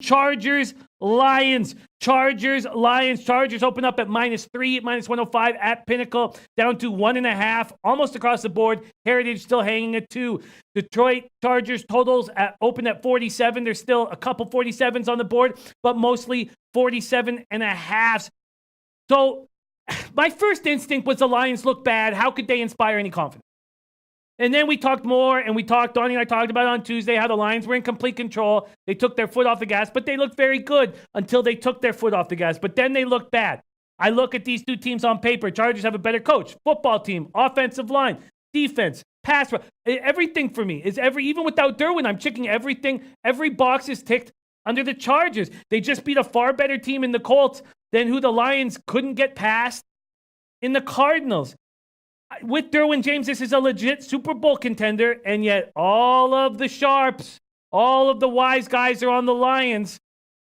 Chargers, Lions. Chargers open up at -3, -105 at Pinnacle, down to 1.5, almost across the board. Heritage still hanging at 2. Detroit Chargers totals open at 47. There's still a couple 47s on the board, but mostly 47.5. So my first instinct was the Lions look bad. How could they inspire any confidence? And then we talked more, and Donnie and I talked about it on Tuesday, how the Lions were in complete control. They took their foot off the gas, but they looked very good until they took their foot off the gas. But then they looked bad. I look at these two teams on paper. Chargers have a better coach, football team, offensive line, defense, pass. Everything for me is even without Derwin, I'm checking everything. Every box is ticked under the Chargers. They just beat a far better team in the Colts than who the Lions couldn't get past in the Cardinals. With Derwin James, this is a legit Super Bowl contender, and yet all of the sharps, all of the wise guys are on the Lions,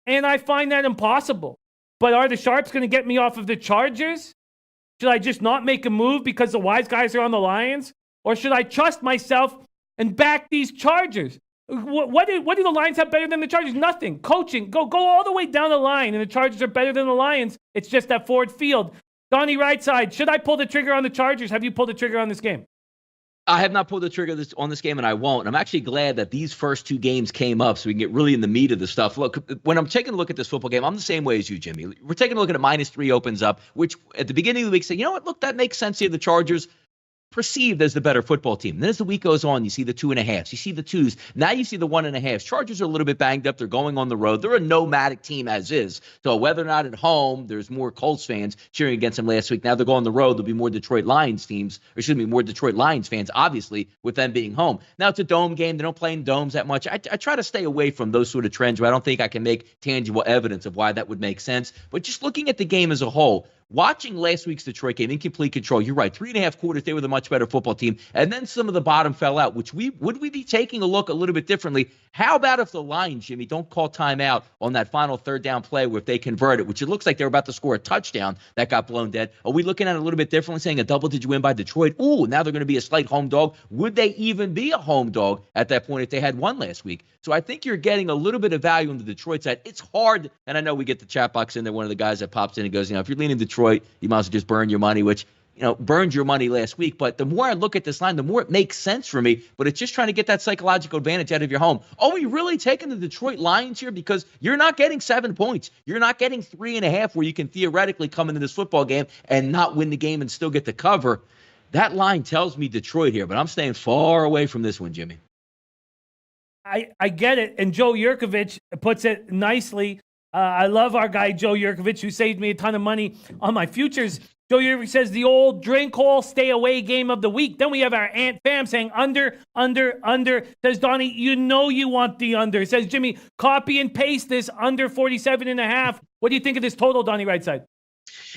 and I find that impossible. But are the sharps going to get me off of the Chargers? Should I just not make a move because the wise guys are on the Lions? Or should I trust myself and back these Chargers? What do the Lions have better than the Chargers? Nothing. Coaching, go all the way down the line, and the Chargers are better than the Lions. It's just that Ford Field. Donnie Rightside, should I pull the trigger on the Chargers? Have you pulled the trigger on this game? I have not pulled the trigger on this game, and I won't. I'm actually glad that these first two games came up so we can get really in the meat of the stuff. Look, when I'm taking a look at this football game, I'm the same way as you, Jimmy. We're taking a look at a -3 opens up, which at the beginning of the week say, you know what, look, that makes sense here. The Chargers perceived as the better football team. And then as the week goes on, you see the 2.5s, you see the 2s. Now you see the 1.5s. Chargers are a little bit banged up. They're going on the road. They're a nomadic team as is. So whether or not at home, there's more Colts fans cheering against them last week. Now they're going on the road. There'll be more Detroit Lions more Detroit Lions fans, obviously, with them being home. Now it's a dome game. They don't play in domes that much. I try to stay away from those sort of trends where I don't think I can make tangible evidence of why that would make sense. But just looking at the game as a whole, watching last week's Detroit game in complete control, you're right, 3.5 quarters, they were the much better football team. And then some of the bottom fell out, which would we be taking a look a little bit differently? How about if the Lions, Jimmy, don't call timeout on that final third down play where if they convert it, which it looks like they're about to score a touchdown that got blown dead? Are we looking at it a little bit differently, saying a double-digit win by Detroit? Ooh, now they're going to be a slight home dog. Would they even be a home dog at that point if they had won last week? So I think you're getting a little bit of value on the Detroit side. It's hard, and I know we get the chat box in there, one of the guys that pops in and goes, if you're leaning Detroit, you might as well just burn your money, which, burned your money last week. But the more I look at this line, the more it makes sense for me. But it's just trying to get that psychological advantage out of your home. Are we really taking the Detroit Lions here? Because you're not getting 7 points. You're not getting 3.5 where you can theoretically come into this football game and not win the game and still get the cover. That line tells me Detroit here, but I'm staying far away from this one, Jimmy. I get it. And Joe Yurkovich puts it nicely. I love our guy, Joe Yurkovich, who saved me a ton of money on my futures. Joe Yurkovich says the old drink hole, stay away game of the week. Then we have our Aunt Fam saying under. Says Donnie, you want the under. Says Jimmy, copy and paste this under 47.5. What do you think of this total, Donnie Rightside?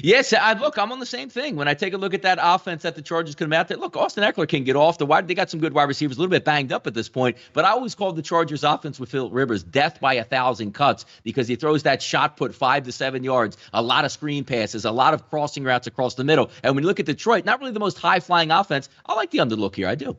Yes, I'm on the same thing. When I take a look at that offense that the Chargers could have out there, look, Austin Eckler can get off the wide. They got some good wide receivers, a little bit banged up at this point. But I always called the Chargers offense with Philip Rivers death by 1,000 cuts because he throws that shot put 5 to 7 yards, a lot of screen passes, a lot of crossing routes across the middle. And when you look at Detroit, not really the most high-flying offense. I like the underlook here. I do.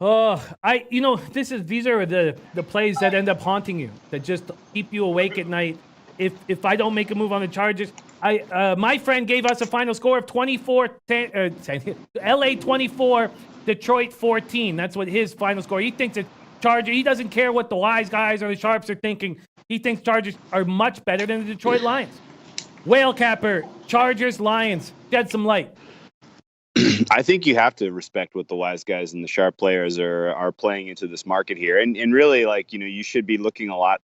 These are the plays that end up haunting you, that just keep you awake at night. If I don't make a move on the Chargers, my friend gave us a final score of 24, LA 24, Detroit 14. That's what his final score. He thinks it's Charger. He doesn't care what the wise guys or the sharps are thinking. He thinks Chargers are much better than the Detroit Lions. Whale Capper, Chargers, Lions. Shed some light. I think you have to respect what the wise guys and the sharp players are playing into this market here. And really, you should be looking a lot,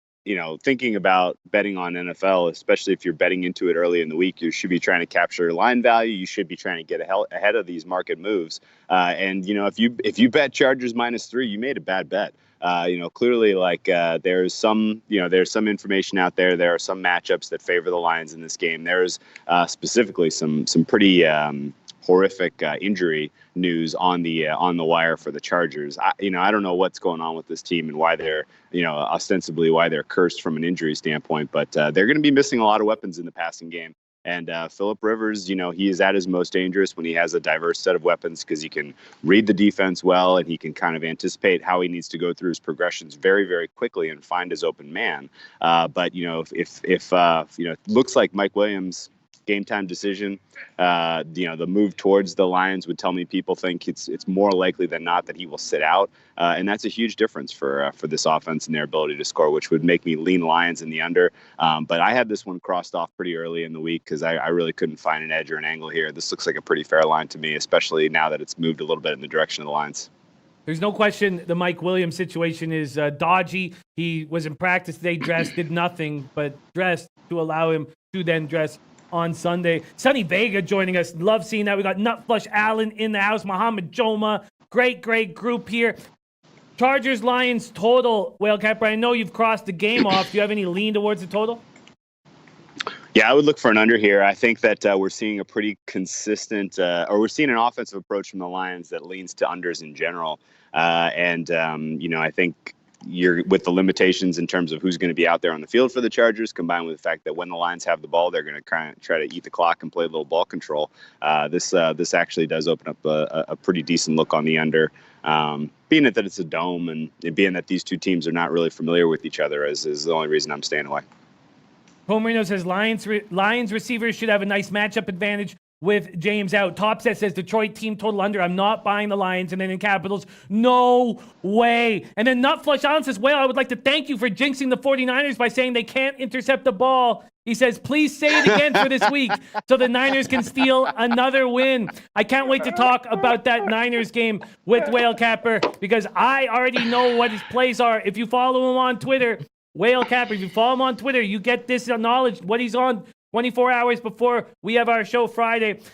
thinking about betting on NFL, especially if you're betting into it early in the week. You should be trying to capture line value. You should be trying to get ahead of these market moves. If you bet Chargers -3, you made a bad bet. Clearly, there's some information out there. There are some matchups that favor the Lions in this game. There's specifically some pretty horrific injury news on the wire for the Chargers. I don't know what's going on with this team and why they're, ostensibly why they're cursed from an injury standpoint, but they're going to be missing a lot of weapons in the passing game. And Phillip Rivers, he is at his most dangerous when he has a diverse set of weapons because he can read the defense well and he can kind of anticipate how he needs to go through his progressions very, very quickly and find his open man. But if it looks like Mike Williams' game time decision, the move towards the Lions would tell me people think it's more likely than not that he will sit out, and that's a huge difference for this offense and their ability to score, which would make me lean Lions in the under. But I had this one crossed off pretty early in the week because I really couldn't find an edge or an angle here. This looks like a pretty fair line to me, especially now that it's moved a little bit in the direction of the Lions. There's no question the Mike Williams situation is dodgy. He was in practice today, dressed, did nothing but dressed to allow him to then dress on Sunday. Sonny Vega joining us. Love seeing that. We got Nutflush Allen in the house. Muhammad Joma. Great group here. Chargers, Lions total. Whale Capper, I know you've crossed the game off. Do you have any lean towards the total? Yeah, I would look for an under here. I think that we're seeing a pretty consistent, or we're seeing an offensive approach from the Lions that leans to unders in general. I think you're with the limitations in terms of who's going to be out there on the field for the Chargers, combined with the fact that when the Lions have the ball, they're going to kind of try to eat the clock and play a little ball control. This actually does open up a pretty decent look on the under. Being that it's a dome and being that these two teams are not really familiar with each other is the only reason I'm staying away. Paul Marino says Lions receivers should have a nice matchup advantage with James out. Topset says Detroit team total under. I'm not buying the Lions. And then in capitals, no way. And then Nutflush Allen says, well, I would like to thank you for jinxing the 49ers by saying they can't intercept the ball. He says, please say it again for this week so the Niners can steal another win. I can't wait to talk about that Niners game with Whale Capper because I already know what his plays are. If you follow him on Twitter, Whale Capper, if you follow him on Twitter, you get this knowledge, what he's on 24 hours before we have our show Friday.